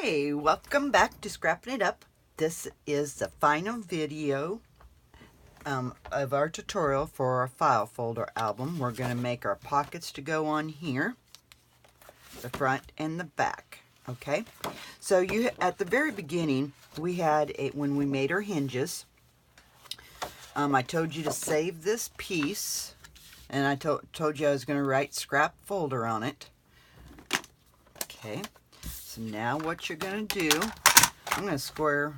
Hey, welcome back to Scrapping It Up. This is the final video of our tutorial for our file folder album. We're going to make our pockets to go on here, the front and the back. Okay, so you at the very beginning we had when we made our hinges. I told you to save this piece, and I told you I was going to write scrap folder on it. Okay. So now what you're going to do, I'm going to square,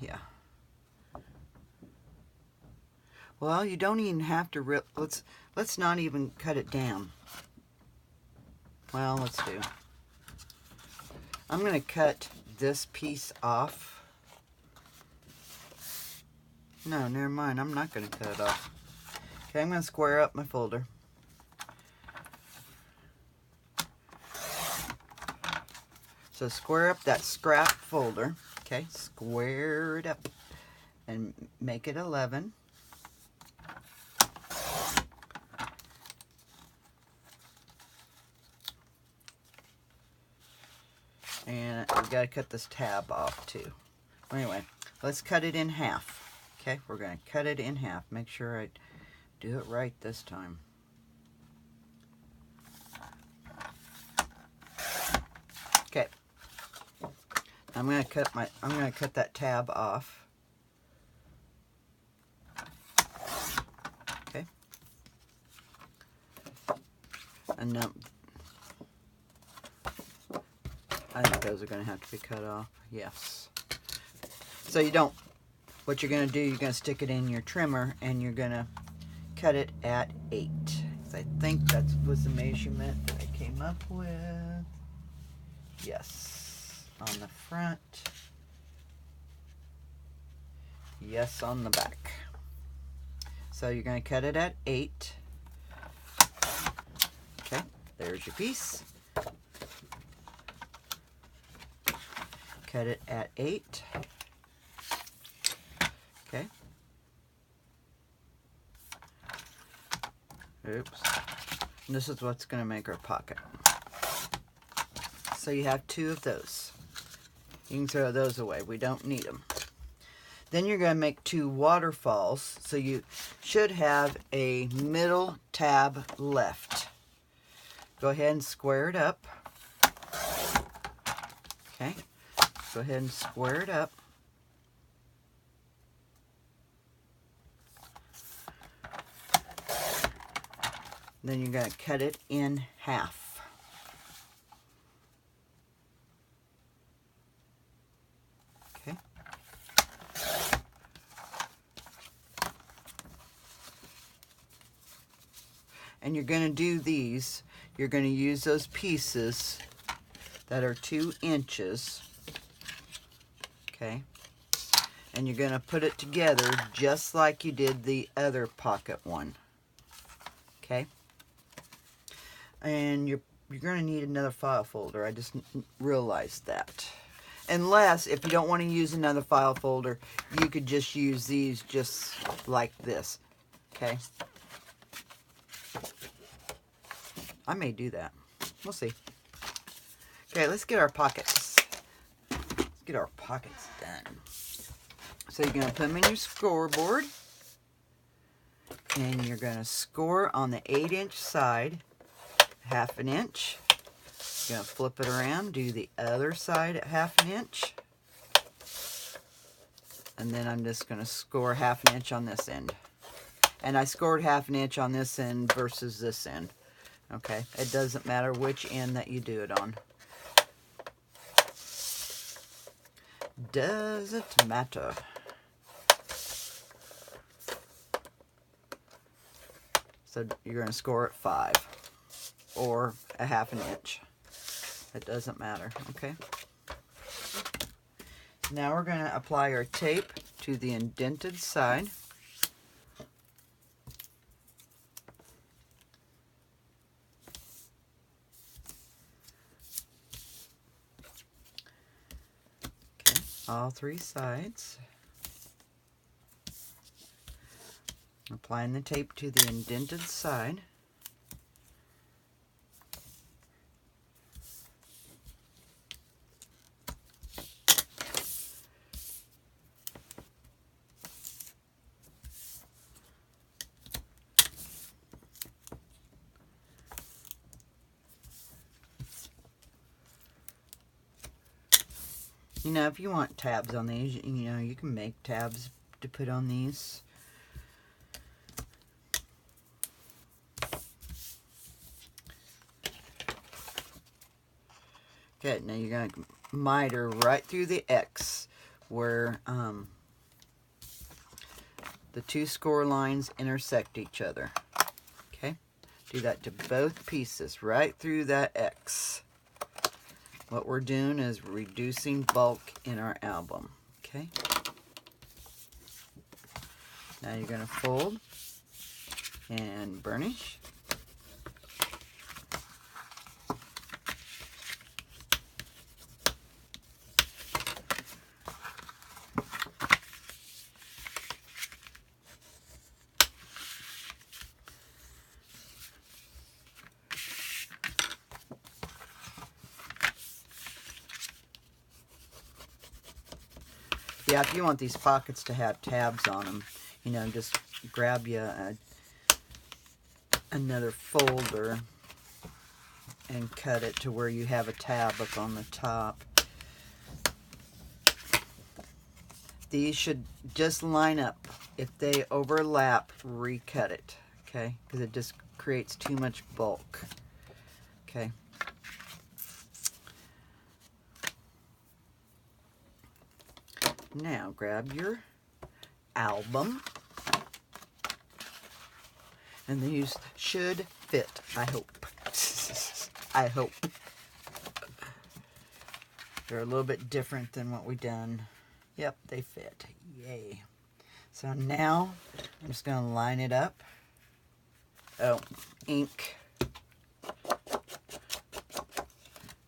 yeah. Well, you don't even have to rip, let's not even cut it down. Well, let's do. I'm going to cut this piece off. No, never mind, I'm not going to cut it off. Okay, I'm going to square up my folder. So square up that scrap folder, okay, square it up and make it 11. And we've got to cut this tab off too. Anyway, let's cut it in half. Okay, we're going to cut it in half. Make sure I do it right this time. Okay. I'm going to cut that tab off. Okay. And now I think those are going to have to be cut off. Yes. So you don't, what you're going to do, you're going to stick it in your trimmer and you're going to cut it at 8. I think that was the measurement that I came up with. Yes. On the front. Yes, on the back. So you're going to cut it at 8. Okay, there's your piece. Cut it at 8. Okay. Oops. And this is what's going to make our pocket. So you have 2 of those. You can throw those away. We don't need them. Then you're going to make 2 waterfalls. So you should have a middle tab left. Go ahead and square it up. Okay. Go ahead and square it up. Then you're going to cut it in half. Okay. And you're going to do these. You're going to use those pieces that are 2 inches. Okay. And you're going to put it together just like you did the other pocket one. Okay. And you're going to need another file folder. I just realized that. Unless, if you don't want to use another file folder, you could just use these just like this. Okay? I may do that. We'll see. Okay, let's get our pockets. Let's get our pockets done. So you're going to put them in your scoreboard. And you're going to score on the 8-inch side, 1/2 inch. You're going to flip it around, do the other side at 1/2 inch. And then I'm just going to score 1/2 inch on this end. And I scored 1/2 inch on this end versus this end. Okay, it doesn't matter which end that you do it on. Doesn't matter. So you're going to score at 5 or 1/2 inch. It doesn't matter, okay? Now we're going to apply our tape to the indented side. Okay, all 3 sides. Applying the tape to the indented side. You know, if you want tabs on these, you know, you can make tabs to put on these. Okay, now you're going to miter right through the X where the two score lines intersect each other. Okay, do that to both pieces, right through that X. What we're doing is reducing bulk in our album. Okay, now you're going to fold and burnish. Yeah, if you want these pockets to have tabs on them, you know, just grab you another folder and cut it to where you have a tab up on the top. These should just line up. If they overlap, recut it, okay? Because it just creates too much bulk, okay? Now grab your album, and these should fit, I hope. I hope. They're a little bit different than what we done. Yep, they fit. Yay. So now I'm just going to line it up. Oh, ink.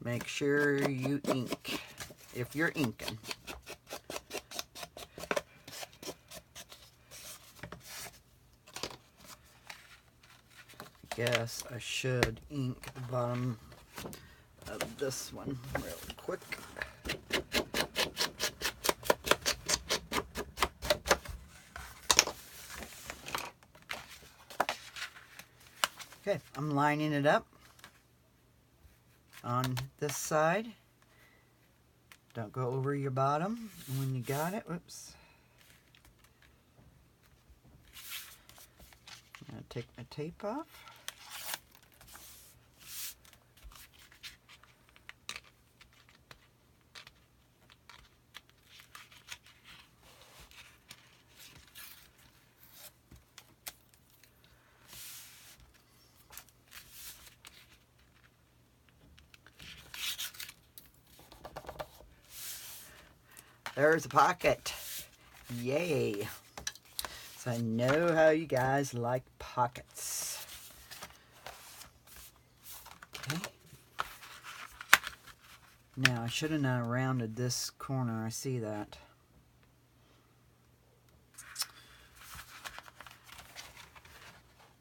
Make sure you ink if you're inking. Guess I should ink the bottom of this one real quick. Okay, I'm lining it up on this side. Don't go over your bottom when you got it. Whoops. I'm going to take my tape off. There's a pocket. Yay. So I know how you guys like pockets. Okay. Now I should have not rounded this corner. I see that.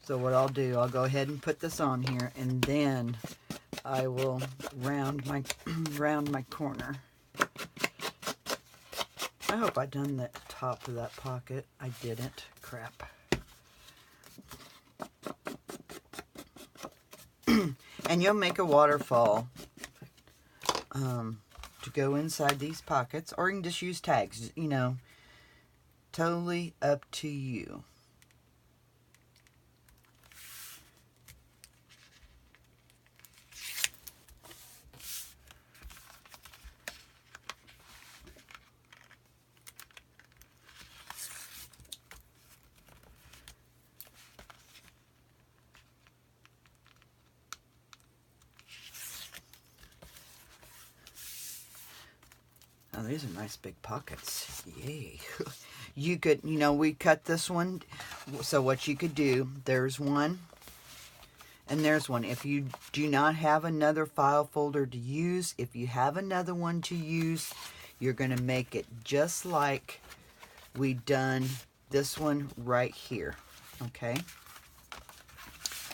So what I'll do, I'll go ahead and put this on here, and then I will round my corner. I hope I done the top of that pocket. I didn't. Crap. And you'll make a waterfall to go inside these pockets, or you can just use tags, you know, totally up to you. Oh, these are nice big pockets. Yay. You could, you know, we cut this one. So what you could do, there's one and there's one. If you do not have another file folder to use, if you have another one to use, you're going to make it just like we done this one right here. Okay?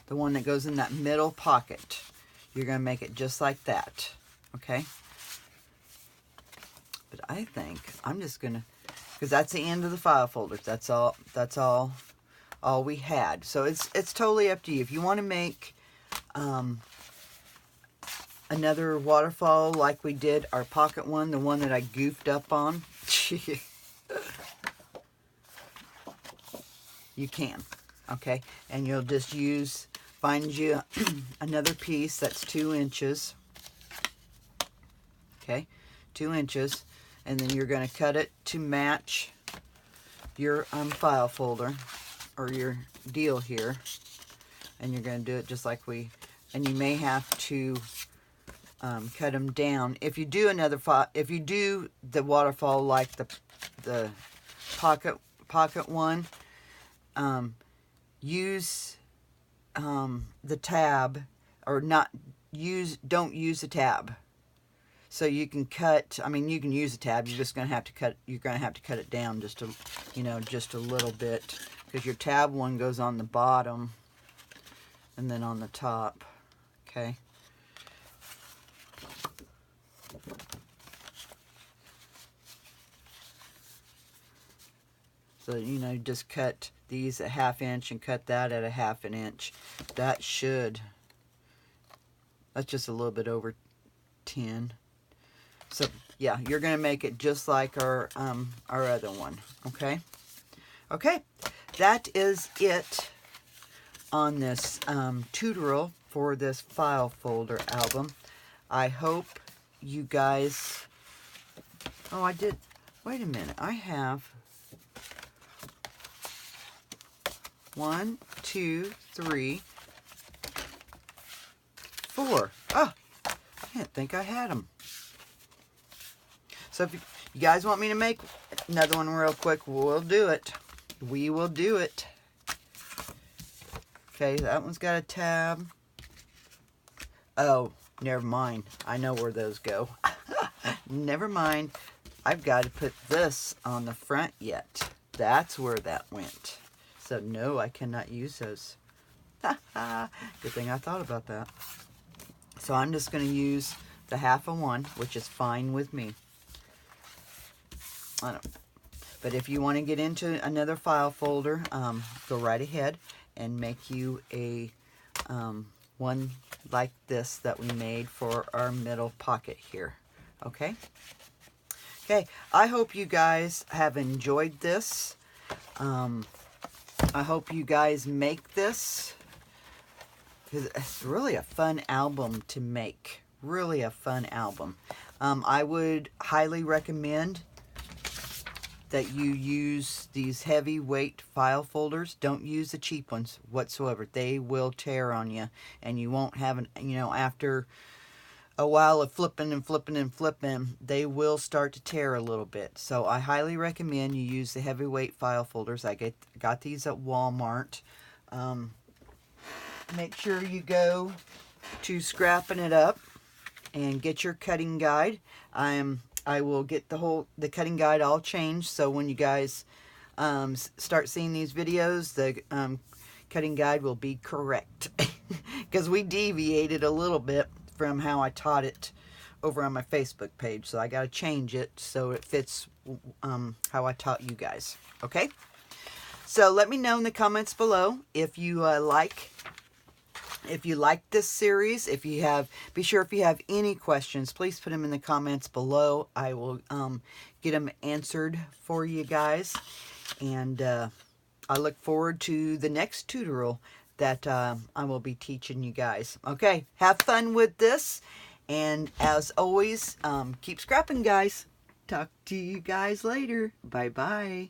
The one that goes in that middle pocket. You're going to make it just like that. Okay? But I think I'm just gonna, because that's the end of the file folders. That's all we had. So it's totally up to you. If you want to make another waterfall like we did our pocket one, the one that I goofed up on, you can, okay? And you'll just find you another piece that's 2 inches, okay? 2 inches, and then you're going to cut it to match your file folder or your deal here, and you're going to do it just like and you may have to cut them down. If you do if you do the waterfall like the pocket one, use the tab, or don't use the tab. So you can cut, I mean, you can use a tab, you're just going to have to cut it down just a little bit, because your tab one goes on the bottom and then on the top, okay? So, just cut these a 1/2 inch and cut that at a 1/2 inch. That's just a little bit over 10. So, yeah, you're going to make it just like our other one, okay? Okay, that is it on this tutorial for this file folder album. I hope you guys... Oh, wait a minute. I have 1, 2, 3, 4. Oh, I didn't think I had them. So if you guys want me to make another one real quick, we'll do it. We will do it. Okay, that one's got a tab. Oh, never mind. I know where those go. Never mind. I've got to put this on the front yet. That's where that went. So no, I cannot use those. Good thing I thought about that. So I'm just going to use the 1/2 one, which is fine with me. But if you want to get into another file folder, go right ahead and make you a one like this that we made for our middle pocket here. Okay? Okay, I hope you guys have enjoyed this. I hope you guys make this, because it's really a fun album to make. Really a fun album. I would highly recommend that you use these heavyweight file folders. Don't use the cheap ones whatsoever. They will tear on you, and you won't have after a while of flipping and flipping and flipping, they will start to tear a little bit. So I highly recommend you use the heavyweight file folders. I got these at Walmart. Make sure you go to Scrappin' It Up and get your cutting guide. I will get the cutting guide all changed, so when you guys start seeing these videos, the cutting guide will be correct, because we deviated a little bit from how I taught it over on my Facebook page, so I got to change it so it fits how I taught you guys. Okay, so let me know in the comments below if you like this series. Be sure if you have any questions, please put them in the comments below. I will get them answered for you guys. And I look forward to the next tutorial that I will be teaching you guys. Okay, have fun with this. And as always, keep scrapping, guys. Talk to you guys later. Bye-bye.